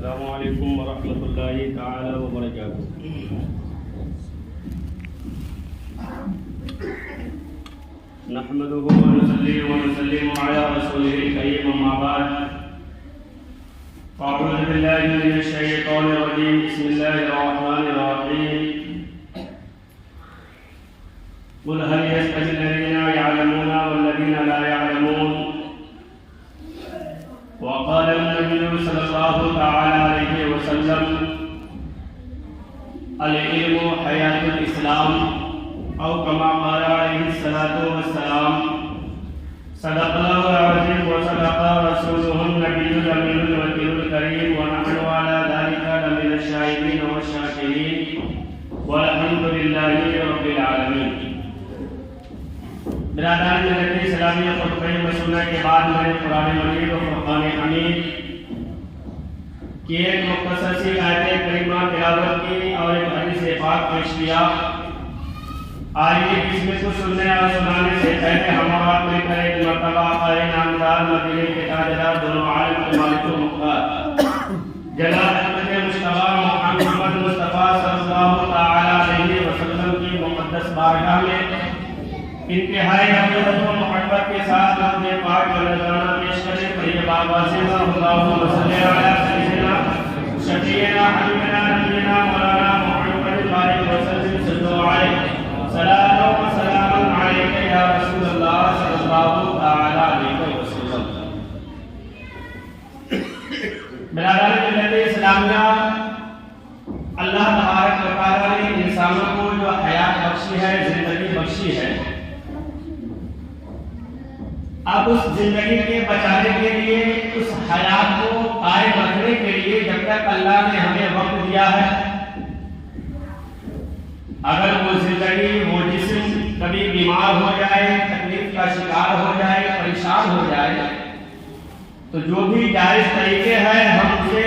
السلام علیکم ورحمۃ اللہ تعالی وبرکاتہ۔ نحمده ونصلي ونسلم على رسوله الكريم اما بعد فاعوذ بالله من الشيطان الرجيم بسم الله الرحمن الرحيم قل هل يستوي الذين يعلمون والذين لا يعلمون وقال النبي صلى الله تعالى عليه وسلم العلم حياة الإسلام أو كما قال عليه الصلاة والسلام صدق الله العظيم وصدق رسوله النبي الأمين الوكيل الكريم ونحن على ذلك لمن الشاهدين والشاكرين والحمد لله رب العالمين۔ برادران ملت اسلامیہ، خطبہ مسنہ کے بعد میں نے قرآن مجید و فرقان حمید کی ایک مختصر سی آیت کریمہ تلاوت کی اور ایک حدیث پاک پیش کیا۔ آئیے اس میں کو سننے اور سنانے سے پہلے ہمارا مل کر ایک مرتبہ قائل نامدار مدینے کے تاجدار دونوں عالم کے مالک و مختار جناب احمد مصطفیٰ محمد مصطفیٰ صلی اللہ تعالی علیہ وسلم کی مقدس بارگاہ میں انتہائی حضرت و محبت کے ساتھ درود پاک و نذرانہ پیش کریں۔ طیب آوازیں اللہم صلی علی سیدنا شفیعنا حبیبنا نبینا مولانا محمد بارک وسلم صلی علیہ صلاۃ و سلام علیک یا رسول اللہ صلی اللہ تعالی علیہ وسلم۔ برادران ملت اسلامیہ، اللہ تبارک و تعالی نے انسانوں کو جو حیات بخشی ہے، زندگی بخشی ہے، اب اس زندگی کے بچانے کے لیے، اس حیات کو قائم رکھنے کے لیے جب تک اللہ نے ہمیں وقت دیا ہے، اگر وہ زندگی، وہ جسم کبھی بیمار ہو جائے، تکلیف کا شکار ہو جائے، پریشان ہو جائے، تو جو بھی جائز طریقے ہیں ہم اسے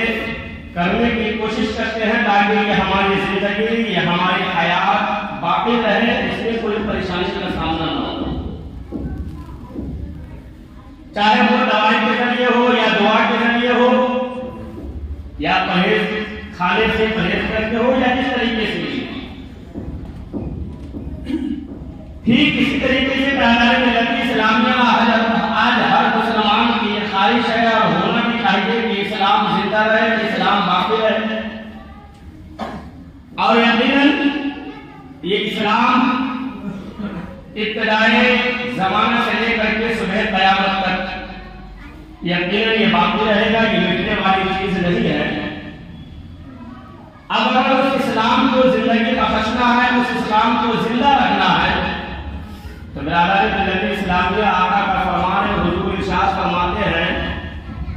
کرنے کی کوشش کرتے ہیں تاکہ یہ ہماری زندگی، یہ ہماری حیات باقی رہے، اس میں کوئی پریشانی کا سامنا نہ ہو، چاہے وہ دوائی کے ذریعے ہو یا دعا کے ذریعے ہو یا پرہیز، کھانے سے پرہیز کرتے ہو یا جس طریقے سے۔ ٹھیک اسی طریقے سے برادران ملت اسلامیہ، آج ہر مسلمان کی یہ خواہش ہے اور ہونا بھی چاہیے کہ اسلام زندہ رہے، اسلام باقی رہے، اور یقیناً یہ اسلام ابتدائی زمانے سے لے کر کے صبح قیامت تک یقیناً یہ باقی رہے گا، یہ مٹنے والی چیز نہیں ہے۔ اب اگر اس اسلام کو زندگی بخشنا ہے، اس اسلام کو زندہ رکھنا ہے، تو برادران ملت اسلامیہ، آقا کا فرمان ہے، حضور ارشاد فرماتے ہیں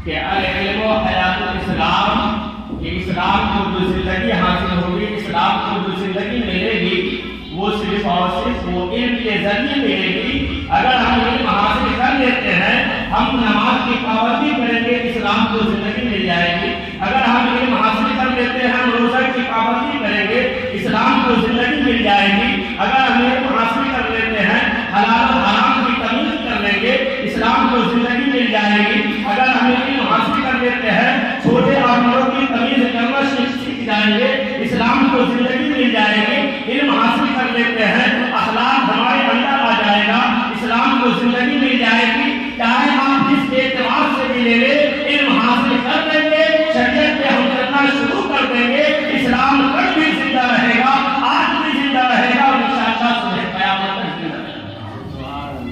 کہ العلم حیات الاسلام، کہ اسلام کو جو زندگی حاصل ہوگی، اسلام کو جو زندگی ملے گی، وہ صرف اور صرف وہ علم کے ذریعے ملے گی۔ اگر ہم علم حاصل کر لیتے ہیں، ہم نماز کی پابندی کریں گے، اسلام کو زندگی مل جائے گی۔ اگر ہم علم حاصل کر لیتے ہیں، ہم روزہ کی پابندی کریں گے، اسلام کو زندگی مل جائے گی۔ اگر ہم علم حاصل کر لیتے ہیں، حلال و حرام کی تمیز کر لیں گے، اسلام کو زندگی مل جائے گی۔ اگر ہم علم حاصل کر لیتے ہیں، چھوٹے اور بڑوں کی تمیز کرنا سیکھ جائیں گے، اسلام کو زندگی مل جائے گی۔ علم حاصل کر لیتے ہیں، اخلاق ہمارے اندر آ جائے گا، اسلام کو زندگی مل جائے گی۔ چاہے آپ جس اعتبار سے بھی لے لیں، علم حاصل کر لیں گے، شریعت پہ ہم کرنا شروع کر دیں گے، اسلام کل بھی زندہ رہے گا، آج بھی زندہ رہے گا، اور انشاءاللہ صبح قیامت تک زندہ رہے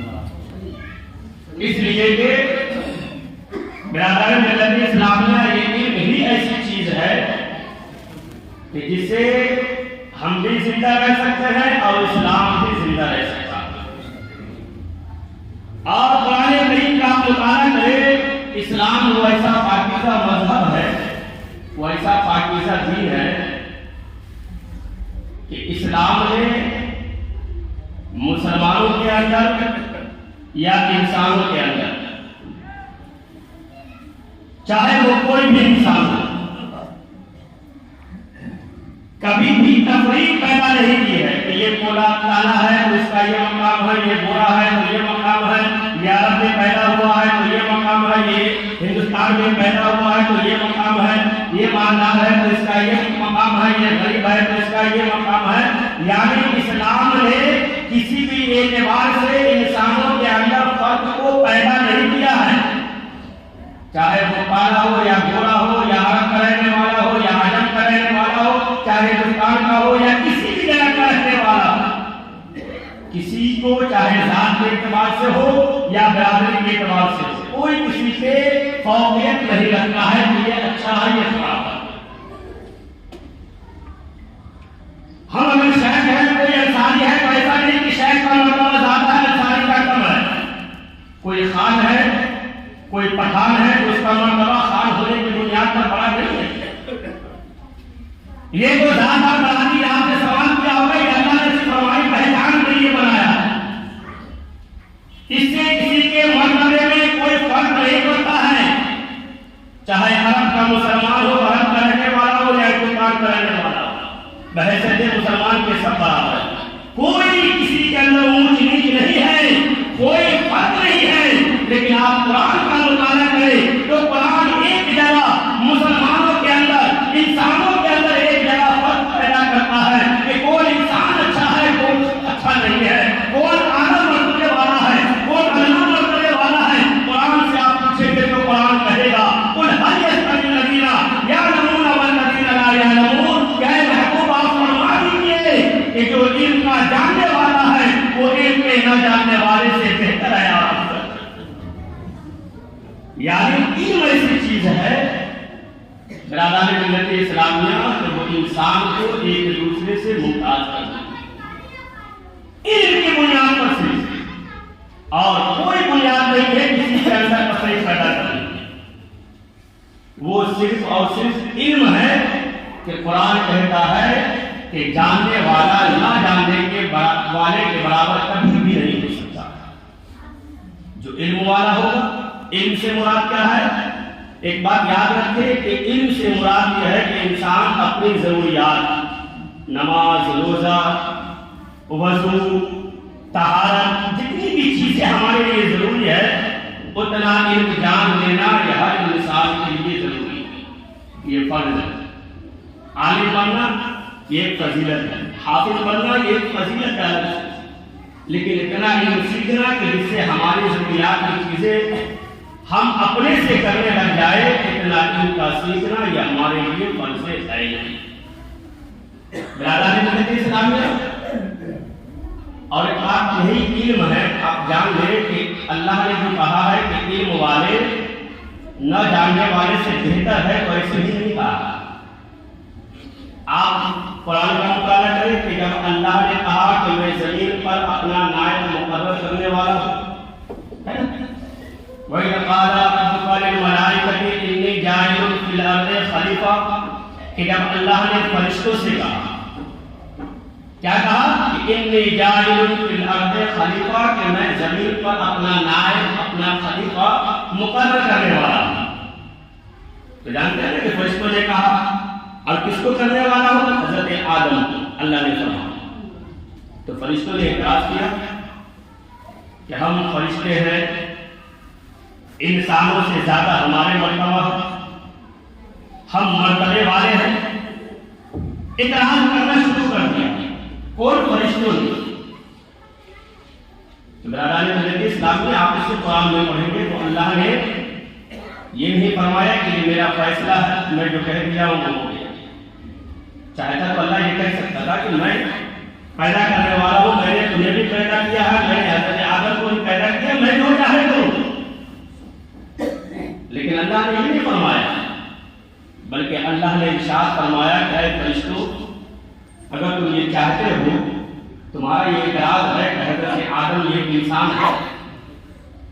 گا۔ اس لیے کہ برادران ملت اسلامیہ، یہ علم ہی ایسی چیز ہے کہ جس سے ہم بھی زندہ رہ سکتے ہیں اور اسلام بھی زندہ رہ سکتا ہے۔ اور قرآن کریم کا مطالعہ کریں، اسلام وہ ایسا پاکیزہ مذہب ہے، وہ ایسا پاکیزہ دین ہے کہ اسلام نے مسلمانوں کے اندر یا انسانوں کے اندر، چاہے وہ کوئی بھی انسان ہو، کبھی بھی تفریق پیدا نہیں کی ہے کہ یہ کولا کالا ہے تو اس کا یہ مقام ہے، یہ گورا ہے تو یہ مقام ہے، یہ عرب میں پیدا ہوا ہے تو یہ مقام ہے، یہ ہندوستان میں پیدا ہوا ہے تو یہ مقام ہے۔ یہ مالدار ہے تو اس کا یہ مقام ہے، یہ غریب ہے تو اس کا یہ مقام ہے. یعنی اسلام نے کسی بھی اعتبار سے انسانوں کے اندر فرق کو پیدا نہیں کیا ہے، چاہے وہ کالا ہو یا گورا ہو یا عرب کا رہنے والا ہو یا عجم کا رہنے والا ہو، چاہے ہندوستان کا ہو یا کسی بھی جگہ کا رہنے والا ہو. کسی کو چاہے ذات کے اعتبار سے ہو یا برادری کے اعتبار سے ہو، کوئی کسی سے فوقیت نہیں رکھتا ہے کہ یہ اچھا ہے یہ خراب ہے. ہم اگر شیخ ہیں کوئی انصاری ہے تو ایسا نہیں کہ شیخ کا مرتبہ زیادہ ہے انصاری کا کم ہے. کوئی خان ہے کوئی پٹھان ہے تو اس کا مرتبہ خان ہونے کی بنیاد پر بڑا نہیں ہے. یہ جو ذات اور برادری آپ نے سوال کیا ہوگا کہ اللہ نے صرف ہماری پہچان کے لیے بنایا، اس سے کسی کے مرتبے میں کوئی فرق نہیں پڑتا ہے، چاہے عرب کا مسلمان ہو، عرب کا رہنے والا ہو یا ہندوستان کا رہنے والا ہو، بحیثیت مسلمان کے سب برابر ہے. کوئی کسی کے اندر اونچ نیچ نہیں ہے، کوئی فرق نہیں ہے. لیکن آپ قرآن کا مطالعہ کریں تو قرآن ایک جگہ مسلمانوں کے اندر، انسانوں کے اندر ایک جگہ فرق پیدا کرتا ہے کہ کون انسان اچھا ہے کون اچھا نہیں ہے، کون اعلیٰ مرتبے والا ہے کون ادنا مرتبے والا ہے. قرآن سے آپ پوچھیں گے تو قرآن کہے گا قل هل يستوي الذين يعلمون والذين لا يعلمون. کیا محبوب آپ فرما دیجیے کہ جو علم کا جاننے والا ہے وہ علم کے نہ جاننے والے سے بہتر ہے. آپ یعنی علم ایسی چیز ہے برادری ملت اسلامیہ کہ وہ انسان کو ایک دوسرے سے ممتاز کرتا ہے علم کی بنیاد پر سے، اور کوئی بنیاد نہیں ہے کسی کے اندر تفریق پیدا کرنے کی. وہ صرف اور صرف علم ہے کہ قرآن کہتا ہے کہ جاننے والا نہ جاننے کے والے کے برابر کبھی بھی نہیں ہو سکتا. جو علم والا ہوگا، علم سے مراد کیا ہے؟ ایک بات یاد رکھیں کہ علم سے مراد یہ ہے کہ انسان اپنی ضروریات، نماز، روزہ، وضو، طہارت، جتنی بھی چیزیں ہمارے لیے ضروری ہے اتنا علم جان لینا یہ ہر انسان کے لیے ضروری ہے. یہ فرض ہے. عالم بننا یہ ایک فضیلت ہے، حافظ بننا یہ ایک فضیلت ہے. لیکن اتنا علم سیکھنا کہ جس سے ہماری ضروریات کی چیزیں ہم اپنے سے کرنے لگ جائے، اتنا علم کا سیکھنا یہ ہمارے لیے فرض ہے نہیں. برادری ملت اسلامیہ اور ایک بات یہی علم ہے، آپ جان لیں کہ اللہ نے جو کہا ہے کہ علم والے نہ جاننے والے سے بہتر ہے تو ایسے ہی نہیں کہا. آپ قرآن کا مطالعہ کریں کہ جب اللہ نے کہا کہ میں زمین پر اپنا نائب مقرر کرنے والا ہوں، وَإِذْ قَالَ رَبُّكَ لِلْمَلَائِكَةِ إِنِّي جَاعِلٌ فِي الْأَرْضِ خَلِيفَةً، کہ جب اللہ نے فرشتوں سے کہا، کیا کہا کہ إِنِّي جَاعِلٌ فِي الْأَرْضِ خَلِيفَةً، کہ میں زمین پر اپنا نائب اپنا خلیفہ مقرر کرنے والا ہوں. تو جانتے ہیں کہ فرشتوں نے کہا اور کس کو کرنے والا ہوں؟ حضرت آدم. اللہ نے فرمایا تو فرشتوں نے اعتراض کیا کہ ہم فرشتے ہیں، انسانوں سے زیادہ ہمارے مرتبہ، ہم مرتبے والے ہیں. اعتراض کرنا شروع کر دیا. کون؟ فرشتوں نے. تو برادری ملت اسلام میں آپ اس کو قرآن میں پڑھیں گے تو اللہ نے یہ نہیں فرمایا کہ یہ میرا فیصلہ ہے، میں جو کہہ دیا ہوں وہ ہو گیا. چاہتا تو اللہ یہ کہہ سکتا تھا کہ میں پیدا کرنے والا ہوں، میں نے تمہیں بھی پیدا کیا ہے، میں نے حضرت آدم کو بھی پیدا کیا، میں جو چاہے کروں. لیکن اللہ نے یہ نہیں فرمایا، بلکہ اللہ نے ارشاد فرمایا کہ اے فرشتوں، اگر تم یہ چاہتے ہو، تمہارا یہ اعتراض ہے کہ حضرت آدم یہ انسان ہے،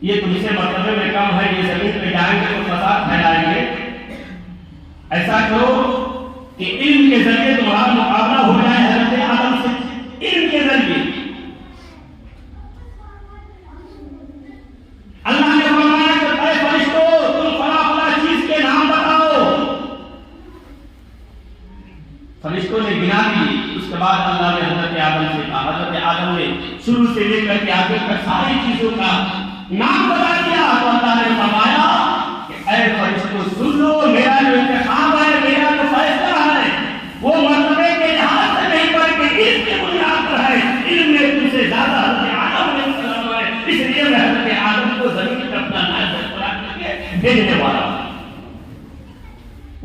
یہ تم سے مرتبے میں کم ہے، یہ زمین پہ جائیں گے تو فساد پھیلائیں گے، ایسا کرو کہ علم کے ذریعے تمہارا مقابلہ ہو جائے حضرت آدم سے. علم کے ذریعے اللہ نے فرمایا کہ اے فرشتوں، تم فلاں فلاں چیز کے نام بتاؤ. فرشتوں نے گنا دی. اس کے بعد اللہ نے حضرت آدم سے کہا. حضرت آدم نے شروع سے لے کر کے آگے تک ساری چیزوں کا نام بتا دیا. تو اللہ نے فرمایا کہ اے فرشتوں سن لو، میرا جو انتخاب ہے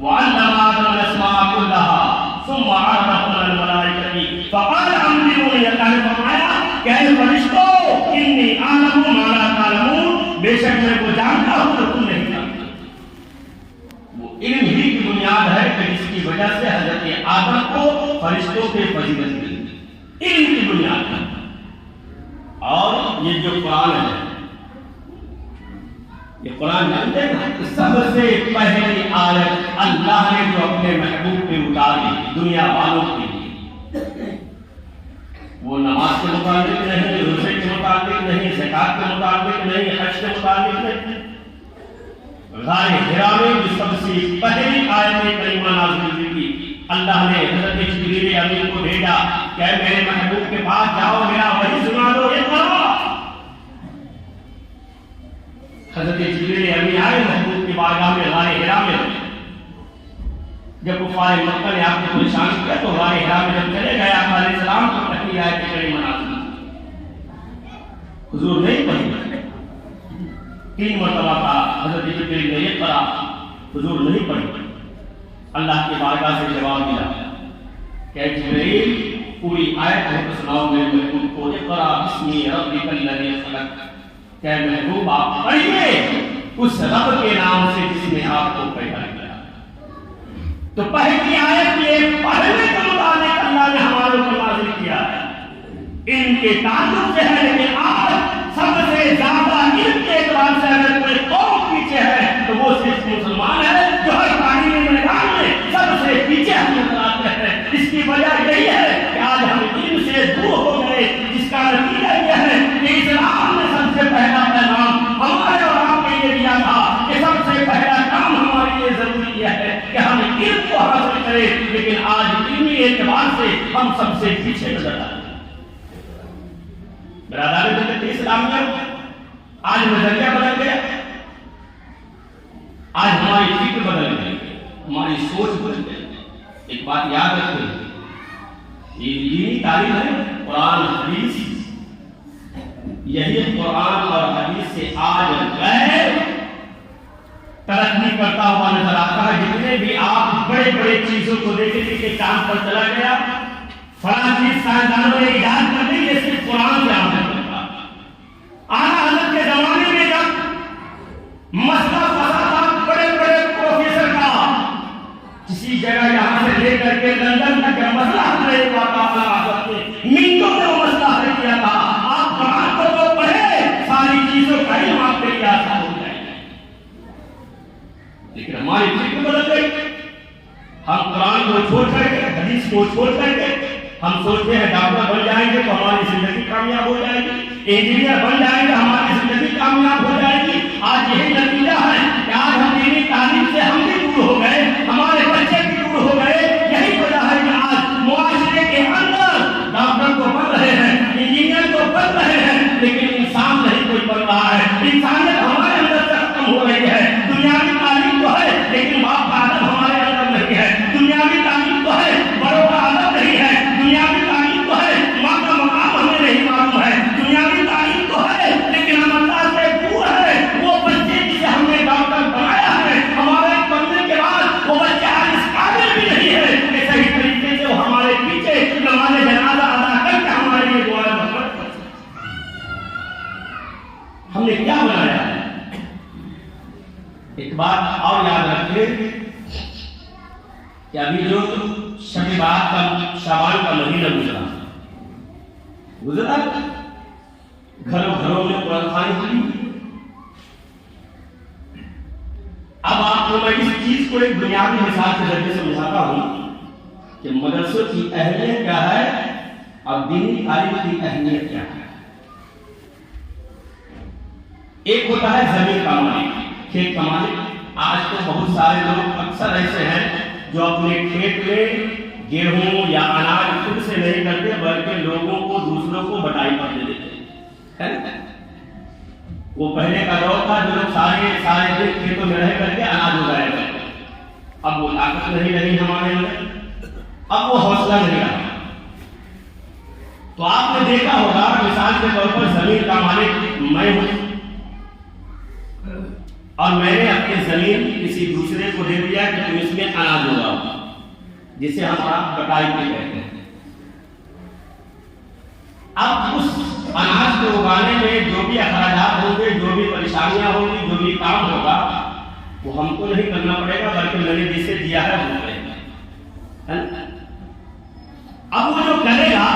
وعلم آدم الاسماء كلها ثم عرضهم على الملائكة فقال انبئوني، اللہ نے فرمایا کہ اے فرشتوں انی اعلم ما لا تعلمون، بے شک میں وہ جانتا ہوں جو تم نہیں جانتے۔ وہ علم ہی کی بنیاد ہے کہ جس کی وجہ سے حضرت آدم کو فرشتوں کے فضیلت ملی، علم کی بنیاد ہے۔ اور یہ جو قرآن ہے، یہ قرآن جانتے ہیں کہ سب سے پہلی آیت اللہ نے جو اپنے محبوب پہ اتاری دنیا والوں کے لیے، وہ نماز کے متعلق نہیں، روزے کے متعلق نہیں، زکات کے متعلق نہیں، حج کے متعلق نہیں، غار حرا میں جو سب سے پہلی آیت کریمہ نازل ہوئی تھی، اللہ نے حضرت جبریل امین کو بھیجا کہ میرے محبوب کے پاس جاؤ، میرا وحی سنا دو، یہ کرو۔ حضرت جبریل امین آئے محبوب کی بارگاہ میں غار حرا میں، جب کفار مکہ نے آپ کو پریشان کیا تو غار حرا میں جب چلے گئے آپ علیہ السلام کو پہلی آیت کریمہ نازل حضور نہیں پڑھی، 3 مرتبہ کا حضرت جبریل نے یہ پڑھا، حضور نہیں پڑھی۔ اللہ کی بارگاہ سے جواب ملا کہ جبریل پوری آیت ہے تو سناؤ میرے محبوب کو، اقرا بسم ربک الذی خلق، کہ محبوب آپ پڑھیے اس رب کے نام سے جس نے آپ کو پیدا کیا۔ تو پہلی آیت یہ پڑھنے کے مطابق اللہ نے ہمارے اوپر نازل کیا ہے، ان کے تعلق سے ہے، لیکن آج سب سے زیادہ علم کے اعتبار سے اگر کوئی قوم پیچھے ہے تو وہ صرف مسلمان ہے، جو ہر تعلیمی میدان میں سب سے پیچھے ہم نظر آتے ہیں۔ اس کی وجہ یہی ہے کہ آج ہم علم سے دور ہو گئے، جس کا نتیجہ یہ ہے کہ اسلام نے سب سے پہلا پیغام ہمارے اور آپ کے لیے دیا تھا کہ سب سے پہلا کام ہمارے لیے ضروری ہے کہ ہم علم کو حاصل کریں، لیکن آج علمی اعتبار سے ہم سب سے پیچھے نظر آتے ہیں۔ برادر ملت اسلامیہ، آج نظریہ بدل گیا، آج ہماری فکر بدل گئی، ہماری سوچ بدل گئی۔ ایک بات یاد رکھیں، یہ دینی تعلیم ہے قرآن حدیث، یہی قرآن اور حدیث سے آج غیر ترقی کرتا ہوا نظر آتا ہے۔ جتنے بھی آپ بڑے بڑے چیزوں کو دیکھیں کہ چاند پر چلا گیا، فلاں چیز سائنسدانوں نے ایجاد کر دی، یہ صرف قرآن سے حاصل کرتا۔ اعلیٰ حضرت کے زمانے میں جب مسئلہ پڑا تھا بڑے بڑے پروفیسر کا، کسی جگہ یہاں سے لے کر کے لندن تک مسئلہ حل نہیں ہوا تھا، اعلیٰ حضرت نے منٹوں میں وہ مسئلہ حل کیا تھا۔ آپ قرآن کو تو پڑھیں، ساری چیزوں کا علم آپ کے لیے آسان ہو جائے گا، لیکن ہماری فکر بدل گئی۔ ہم قرآن کو چھوڑ کر کے، حدیث کو چھوڑ کر کے ہم سوچتے ہیں ڈاکٹر بن جائیں گے تو ہماری زندگی کامیاب ہو جائے گی، انجینئر بن جائیں گے ہماری زندگی کامیاب ہو جائے گی۔ آج یہی نتیجہ ہے کہ آج ہم دینی تعلیم سے ہم بھی دور ہو گئے، ہمارے بچے بھی دور ہو گئے۔ یہی وجہ ہے کہ آج معاشرے کے اندر ڈاکٹر تو بن رہے ہیں، انجینئر تو بن رہے ہیں، لیکن انسان نہیں کوئی بن رہا ہے۔ انسانیت ہمارے اندر سے ختم ہو رہی ہے۔ دنیاوی تعلیم تو ہے لیکن باپ کا ادب ہمارے اندر نہیں ہے، دنیاوی تعلیم تو ہے بڑوں کا ادب نہیں ہے، دنیاوی تعلیم تو ہے ماں کا مقام ہمیں نہیں معلوم ہے، دنیاوی تعلیم تو ہے لیکن ہم اللہ سے دور ہے۔ وہ بچے جسے ہم نے ڈاکٹر بنایا ہے، ہمارے بننے کے بعد وہ بچہ آج اس قابل بھی نہیں ہے کہ صحیح طریقے سے وہ ہمارے پیچھے نماز جنازہ ادا کر کے ہمارے لیے دعائیں مغفرت کر سکے۔ ہم نے کیا بنایا ہے؟ ایک بات اور یاد رکھیں کہ ابھی جو شب بارات کا شعبان کا مہینہ گزرا گھروں گھروں میں قرآن خوانی ہوئی۔ اب آپ کو میں اس چیز کو ایک بنیادی مثال کے ذریعے سمجھاتا ہوں کہ مدرسوں کی اہمیت کیا ہے اور دینی تعلیم کی اہمیت کیا ہے۔ ایک ہوتا ہے زمین کا مالک، کھیت کا مالک۔ آج تو بہت سارے لوگ اکثر ایسے ہیں جو اپنے کھیت میں گیہوں یا اناج خود سے نہیں کرتے بلکہ لوگوں کو دوسروں کو بٹائی پر دے دیتے ہیں۔ وہ پہلے کا دور تھا جو لوگ سارے دن کھیتوں میں رہ کر کے اناج اگایا کرتے، اب وہ طاقت نہیں رہی ہمارے اندر، اب وہ حوصلہ نہیں رہا۔ تو آپ نے دیکھا ہوگا مثال کے طور پر زمین کا مالک میں ہوں اور میں نے اپنی زمین کسی دوسرے کو دے دیا کہ تم اس میں اناج اگاؤ، جسے ہم آپ کٹائی پہ کہتے ہیں۔ اب اس اناج کو اگانے میں جو بھی اخراجات ہوں گے، جو بھی پریشانیاں ہوں گی، جو بھی کام ہوگا، وہ ہم کو نہیں کرنا پڑے گا، بلکہ میں نے جسے دیا ہے وہ کرے گا۔ اب وہ جو کرے گا،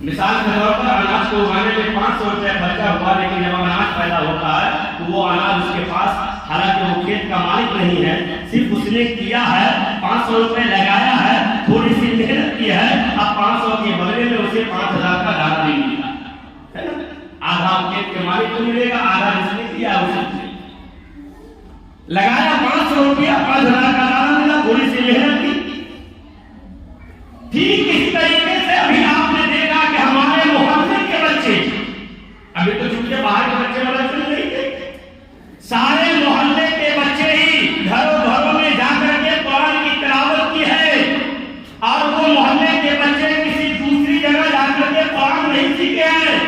مثال کے طور پر اناج کو اگانے میں 500 روپے خرچہ ہوا، لیکن جب اناج پیدا ہوتا ہے تو وہ اناج اس کے پاس، حالانکہ وہ کھیت کا مالک نہیں ہے، صرف اس نے کیا ہے 500 روپے لگایا ہے، تھوڑی سی محنت کی ہے، اب 500 کے بدلے میں اسے 5000 کا دانا نہیں ملتا، آدھا کھیت کے مالک کو ملے گا، آدھا جس نے کیا اسے لگایا 500 روپیہ 5000 کا دانا ملا، تھوڑی سی محنت کی۔ ٹھیک اسی طریقے سے ابھی آپ نے دیکھا کہ ہمارے محلے کے بچے، ابھی تو چونکہ باہر کے بچے مدرسے میں نہیں تھے، سارے محلے کے بچے ہی گھروں میں جا کر کے قرآن کی تلاوت کی ہے، اور وہ محلے کے بچے کسی دوسری جگہ جا کر کے قرآن نہیں سیکھے ہیں،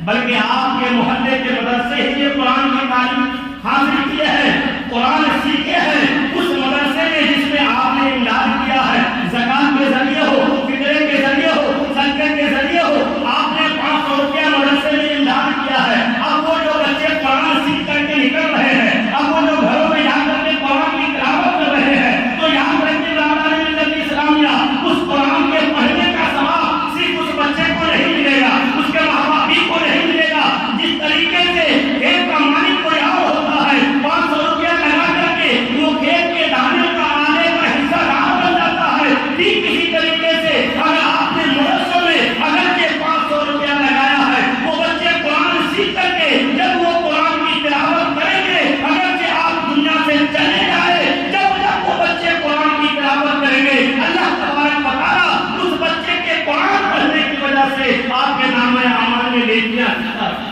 بلکہ آپ کے محلے کے مدرسے ہی یہ قرآن کی تعلیم حاصل کیے ہیں، قرآن سیکھے ہیں، اس مدرسے میں جس میں آپ نے امداد کیا ہے، زکات کے ذریعے ہو، فطرے کے ذریعے ہو، صدقے کے ذریعے ہو، آپ نے 500 روپیہ مدرسے میں امداد کیا ہے۔ اب وہ جو بچے قرآن سیکھ کر کے نکل رہے ہیں، اب وہ جو گھروں میں جا کر کے قرآن کی تلاوت کر رہے ہیں، تو یاد رکھیے ملت اسلامیہ، اس قرآن کے پڑھنے کا ثواب صرف اس بچے کو نہیں ملے گا، اس کے ماں باپ کو نہیں ملے گا۔ جس طریقے سے کھیت کا مالک کوئی اور ہوتا ہے، 500 روپیہ لگا کر کے وہ کھیت کے دانے کا آنے کا حصہ دار بن جاتا ہے، ٹھیک اسی طریقے سے اگر آپ نے مدرسوں میں اگرچہ 500 روپیہ لگایا ہے، وہ بچے قرآن سیکھ کر کے جب وہ قرآن کی تلاوت کریں گے، اگرچہ آپ دنیا سے چلے جائیں، جب وہ بچے قرآن کی تلاوت کریں گے، اللہ تبارک و تعالیٰ اس بچے کے قرآن پڑھنے کی وجہ سے آپ کے نام اعمال میں نیکیاں عطا کریں،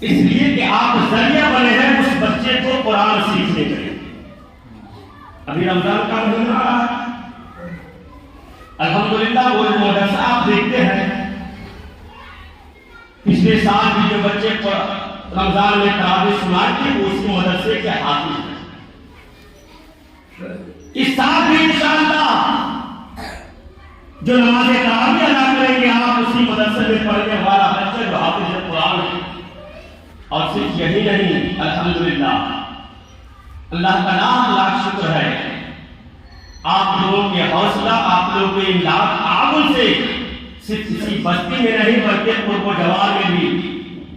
اس لیے کہ آپ ذریعہ بنے ہیں اس بچے کو قرآن سیکھنے کے۔ ابھی رمضان کا مہینہ آ رہا ہے، الحمدللہ وہ جو مدرسہ آپ دیکھتے ہیں، پچھلے سال بھی جو بچے رمضان میں تراویح سنائی تھی وہ اسی مدرسے کے حافظ ہیں۔ اس سال بھی انشاءاللہ جو نماز تراویح ادا کریں گے، آپ اسی مدرسے میں پڑھنے والا بچہ جو حافظ قرآن ہے۔ اور صرف یہی نہیں، الحمدللہ اللہ کا لاکھ شکر ہے، آپ لوگوں کے حوصلہ، آپ لوگوں کے امداد تعاون سے صرف اسی بستی میں نہیں بلکہ قرب و جوار میں بھی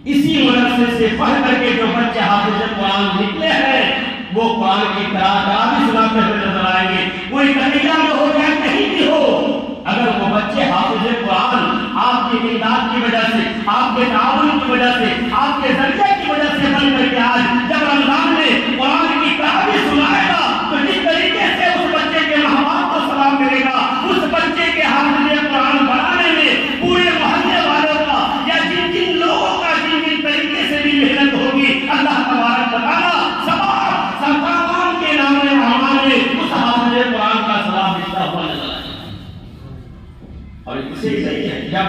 اسی مدرسے سے پڑھ کر کے جو بچے حافظ قرآن نکلے ہیں، وہ قرآن کی تراویح سناتے ہوئے نظر آئیں گے۔ کوئی قبیلہ میں ہو یا کہیں بھی ہو، اگر وہ بچے حافظ قرآن آپ کی امداد کی وجہ سے، آپ کے تعاون کی وجہ سے، آپ کے ذریعے کی وجہ سے بن کر کے آج جب رمضان میں قرآن کی تراویح سنائے گا، تو جس طریقے سے اس بچے کے ماں باپ کو ثواب ملے گا، اس بچے کے حافظ قرآن بنانے میں پورے محلے والوں کا یا جن جن لوگوں کا جن طریقے سے بھی محنت ہوگی، اللہ تبارک و تعالیٰ سرکار کے نام اعمال میں اس حافظ قرآن کا ثواب ملتا ہوا نظر آئے گا۔ اور اسے ہی صحیح ہے، جب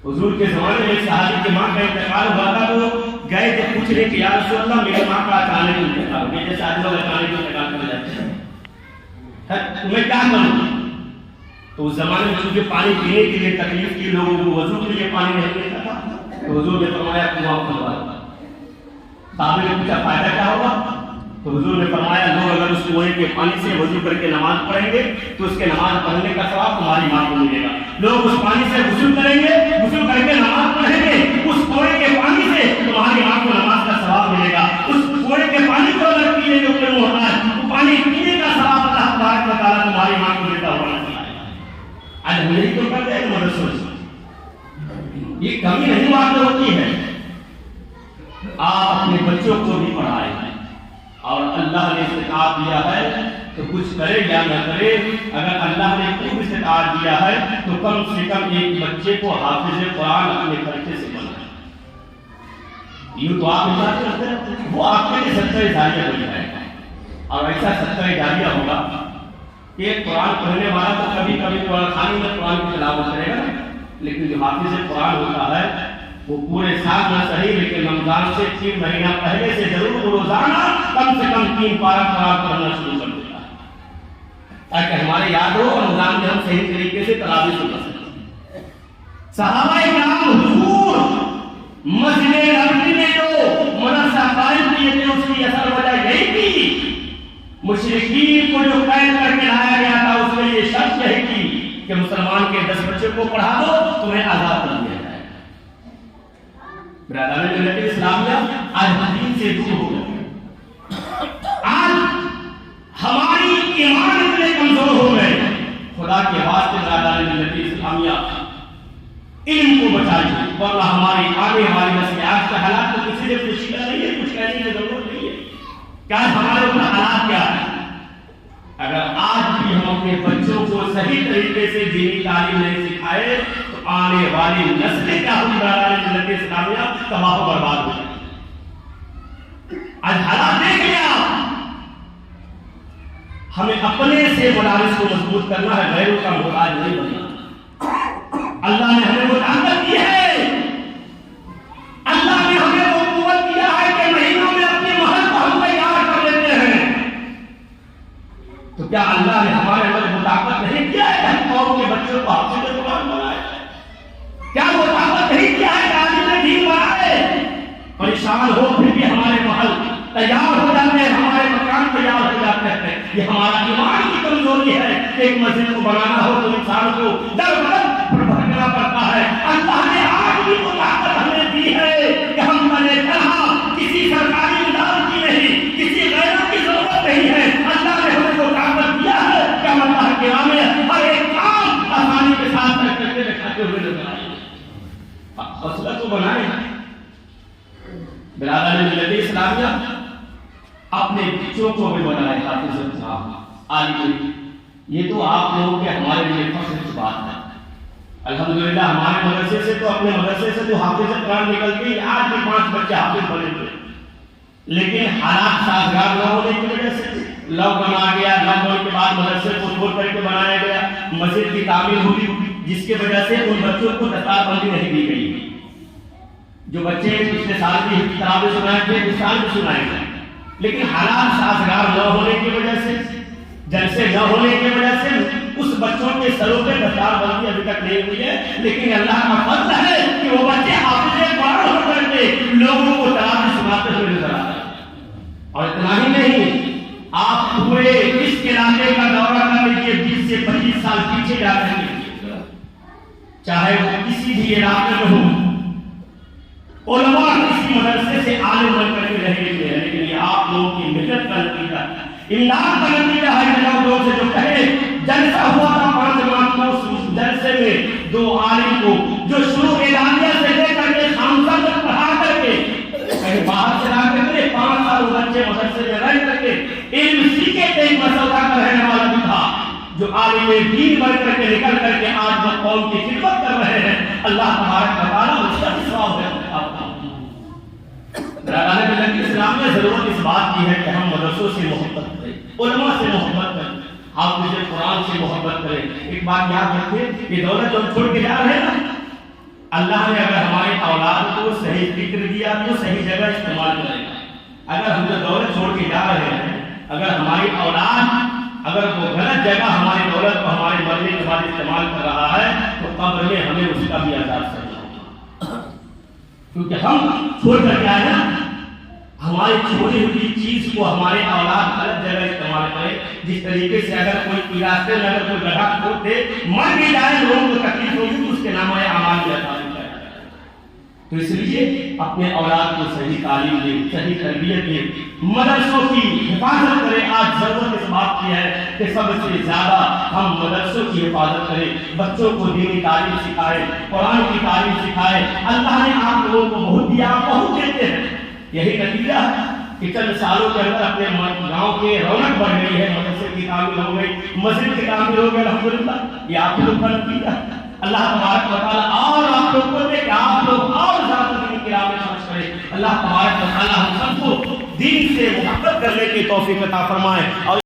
حضور کے زمانے میں صحابی کی ماں کا انتقال ہوا تھا تو گئے تھے پوچھنے کہ یا رسول اللہ میری ماں کا اچانک انتقال ہو گیا، جیسے آج لوگ اچانک انتقال کر جاتے ہیں، میں کیا کروں؟ تو اس زمانے میں چونکہ پانی پینے کے لیے تکلیف کی، لوگوں کو وضو کے لیے پانی نہیں ملتا تھا، تو حضور نے فرمایا کنواں کھلوا دو۔ صحابی نے پوچھا فائدہ کیا ہوگا؟ تو حضور نے فرمایا لوگ اگر اس کنویں کے پانی سے وضو کر کے نماز پڑھیں گے تو اس کے نماز پڑھنے کا ثواب تمہاری ماں کو ملے گا، لوگ اس پانی سے غسل کریں گے، غسل کر کے نماز پڑھیں گے، اس کنویں کے پانی سے تمہاری ماں کو نماز کا ثواب ملے گا، اس کنویں کے پانی کو اگر پینے کے اوپر ہوتا ہے تو پانی پینے کا ثواب اللہ تبارک و تعالیٰ تمہاری ماں کو دیتا ہوا نظر آئے گا۔ آج ہم یہی تو کرتے ہیں مدرسوں سے، یہ کمی نہیں واقع ہوتی ہے۔ آپ اپنے بچوں کو بھی پڑھائیں، اور اللہ نے استطاعت دیا ہے تو کچھ کرے یا نہ کرے، اگر اللہ نے خوب استطاعت دیا ہے تو کم سے کم ایک بچے کو حافظ قرآن اپنے خرچے سے بنائے۔ یوں تو آپ بات کرتے ہیں، وہ آپ کے لیے صدقہ جاریہ بن جائے گا، اور ایسا صدقہ جاریہ ہوگا کہ قرآن پڑھنے والا تو کبھی کبھی قرآن خانی میں قرآن کی تلاوت کرے گا، لیکن جو حافظ قرآن ہوتا ہے وہ پورے سال نہ صحیح لیکن رمضان سے 3 مہینہ پہلے سے ضرور وہ روزانہ کم سے کم 3 پارہ قرآن پڑھنا شروع کر دیتا ہے تاکہ ہمارے یاد ہو رمضان میں ہم صحیح طریقے سے تراویح سن سکیں۔ صحابہ کرام حضور مسجد نبوی میں جو مدرسہ قائم کیے تھے اس کی اصل وجہ یہی تھی، مشرکین کو جو قید کر کے لایا گیا تھا اس میں یہ شرط یہی تھی کہ مسلمان کے 10 بچے کو پڑھا دو تمہیں آزاد کر دیا جائے۔ برادران ملت اسلامیہ آج دین سے دور ہو گئے، آج ہماری ایمان اتنے کمزور ہو گئے۔ خدا کے واسطے برادران ملت اسلامیہ علم کو بچائیے، ورنہ ہماری آنے والی نسل آج کا حالات تو کسی سے پوچھیدہ نہیں ہے، کچھ کہنے کی ضرورت نہیں ہے کیا ہمارے اوپر حالات کیا ہے۔ اگر آج بھی ہم اپنے بچوں کو صحیح طریقے سے دینی تعلیم نہیں سکھائے تو آنے والی نسلیں کیا ہوگی برادران ملت اسلامیہ تباہ و برباد ہو جائیں گی۔ آج حالات دیکھیں آپ، ہمیں اپنے سے مدارس کو مضبوط کرنا ہے، غیروں کا محتاج نہیں بننا۔ اللہ نے ہمیں وہ طاقت دی ہے، اللہ نے ہمیں وہ قوت دیا ہے کہ مہینوں میں اپنے محل کو ہم تیار کر لیتے ہیں، تو کیا اللہ نے ہمارے اندر وہ طاقت نہیں دیا ہے کہ ہم قوم کے بچوں کو حافظ قرآن بنائے؟ کیا وہ طاقت نہیں دیا ہے کہ عالم دین بنائے؟ پریشان ہو پھر بھی ہمارے محل تیار ہو جاتے ہیں، ہمارے مکان تیار ہو جاتے ہیں۔ یہ ہمارا ایمان کی کمزوری ہے۔ ایک مسجد کو بنانا ہو تو انسان کو در بدر بھٹکنا پڑتا ہے۔ اللہ نے آج بھی وہ طاقت ہمیں دی ہے کہ ہم بنے طرح کسی سرکاری ادارے کی نہیں، کسی غیروں کی ضرورت نہیں ہے۔ اللہ نے ہمیں وہ طاقت دیا ہے کہ ہم اللہ کے راہ میں ہر ایک کام آسانی کے ساتھ کر کے دکھاتے ہوئے نظر آئیں۔ حوصلہ تو بنائیں۔ برادران ملت اسلامیہ اپنے بچوں کو بھی بنائے حافظ صاحب عالم۔ یہ تو آپ لوگوں کے ہمارے لیے فخر کی بات ہے۔ الحمدللہ ہمارے مدرسے سے تو اپنے مدرسے سے تو حافظ قرآن نکل گئی، آج بھی 5 بچے حافظ بنے ہوئے، لیکن حالات سازگار نہ ہونے کی وجہ سے لاک ڈاؤن آ گیا۔ لاک ڈاؤن کے بعد مدرسے کو چھوڑ کر کے بنایا گیا، مسجد کی تعمیر ہوئی جس کی وجہ سے ان بچوں کو دستار بندی نہیں دی گئی۔ جو بچے پچھلے سال کی تراویح سنائے تھے اس سال بھی سنائے گئے، لیکن حالات سازگار نہ ہونے کی وجہ سے، جلسے نہ ہونے کی وجہ سے اس بچوں کے سروں پہ دستار بندی ابھی تک نہیں ہوئی ہے۔ لیکن اللہ کا فضل ہے کہ وہ بچے حافظ قرآن ہو کر کے لوگوں کو تراویح سناتے ہوئے نظر آ رہے ہیں۔ اور اتنا ہی نہیں، آپ پورے اس علاقے کا دورہ کر لیجیے، 20 سے 25 سال پیچھے جا کر کے، چاہے وہ کسی بھی علاقے میں ہو، علماء کسی مدرسے سے عالم بن کر کے رہے ہوئے ہیں، لیکن یہ آپ لوگوں کی محنت کا نتیجہ، امداد کا نتیجہ ہے۔ لوگوں سے جو کہے جلسہ ہوا تھا 5 مارچ کو، اس جلسے میں 2 عالم کو جو شروع اعلانیہ سے لے کر کے خامسہ تک پڑھا کر کے کہیں باہر سے لا کر کے 5 سال بچے مدرسے میں رہ کر کے علم سیکھے تھے، ایک مسودہ کا رہنے والا بھی تھا جو عالم دین بن کر کے نکل کر کے آج وہ قوم کی خدمت کر رہے ہیں۔ اللہ تبارک و تعالیٰ اس کا ثواب ہے۔ برادران ملت اسلامیہ ضرورت اس بات کی ہے کہ ہم مدرسوں سے محبت کریں، علماء سے محبت کریں، حافظ قرآن سے محبت کریں۔ ایک بات یاد رکھیں، یہ دولت جو ہم چھوڑ کے جا رہے ہیں نا، اللہ نے اگر ہمارے اولاد کو صحیح فکر دیا تو صحیح جگہ استعمال کرے گا۔ اگر ہم جو دولت چھوڑ کے جا رہے ہیں، اگر ہماری اولاد اگر وہ غلط جگہ ہماری دولت کو ہمارے مرنے کے بعد استعمال کر رہا ہے تو قبر میں ہمیں اس کا بھی عذاب سننا ہوگا، کیونکہ ہم چھوڑ کر کے آئے نا، ہماری چھوڑی ہوئی چیز کو ہمارے اولاد غلط جگہ استعمال کرے۔ جس طریقے سے اگر کوئی راستے میں اگر کوئی گڑھا کھودتے مر بھی جائے، لوگوں کو تکلیف ہوگی تو اس کے نامہ اعمال میں عطا نہیں جائے گا۔ تو اس لیے اپنے اولاد کو صحیح تعلیم دیں، صحیح تربیت دیں، مدرسوں کی حفاظت کریں۔ آج ضرورت اس بات کی ہے کہ سب سے زیادہ ہم مدرسوں کی حفاظت کریں، بچوں کو دینی تعلیم سکھائیں، قرآن کی تعلیم سکھائیں۔ اللہ نے آپ لوگوں کو بہت دیا، آپ بہت دیتے ہیں، یہی نتیجہ ہے کہ چند سالوں کے اندر اپنے گاؤں کے رونق بڑھ گئی ہے، مدرسے کی تعمیر ہو گئی، مسجد کی تعمیر ہو گئی، الحمدللہ یہ آپ لوگ کا نتیجہ ہے۔ اللہ تبارک و تعالیٰ اور آپ لوگ کو دے کہ آپ لوگ اور زیادہ دین کی راہ میں خرچ کریں۔ اللہ تبارک و تعالیٰ ہم سب کو دین سے محبت کرنے کی توفیق عطا فرمائے اور